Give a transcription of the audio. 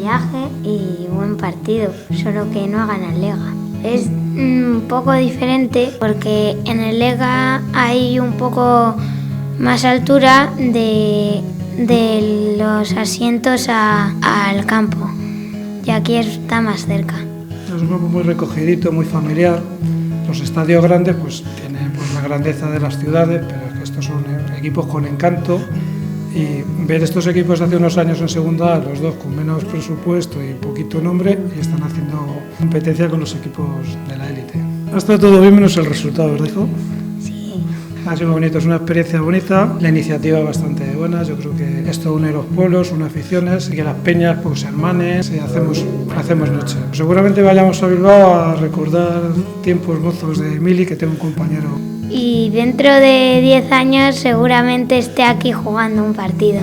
viaje y buen partido, solo que no hagan el Lega. Es un poco diferente porque en el Lega hay un poco más altura de los asientos al campo, y aquí está más cerca. Es un grupo muy recogidito, muy familiar. Los estadios grandes pues tienen pues, la grandeza de las ciudades, pero es que estos son equipos con encanto, y ver estos equipos hace unos años en segunda, los dos con menos presupuesto y poquito nombre, y están haciendo competencia con los equipos de la élite. Ha estado todo bien menos el resultado, ¿verdad, hijo? Sí. Ha sido bonito, es una experiencia bonita, la iniciativa bastante buena. Yo creo que esto une los pueblos, une aficiones, y que las peñas pues hermanes, y hacemos noche. Seguramente vayamos a Bilbao a recordar tiempos mozos de Mili, que tengo un compañero. Y dentro de 10 años seguramente esté aquí jugando un partido.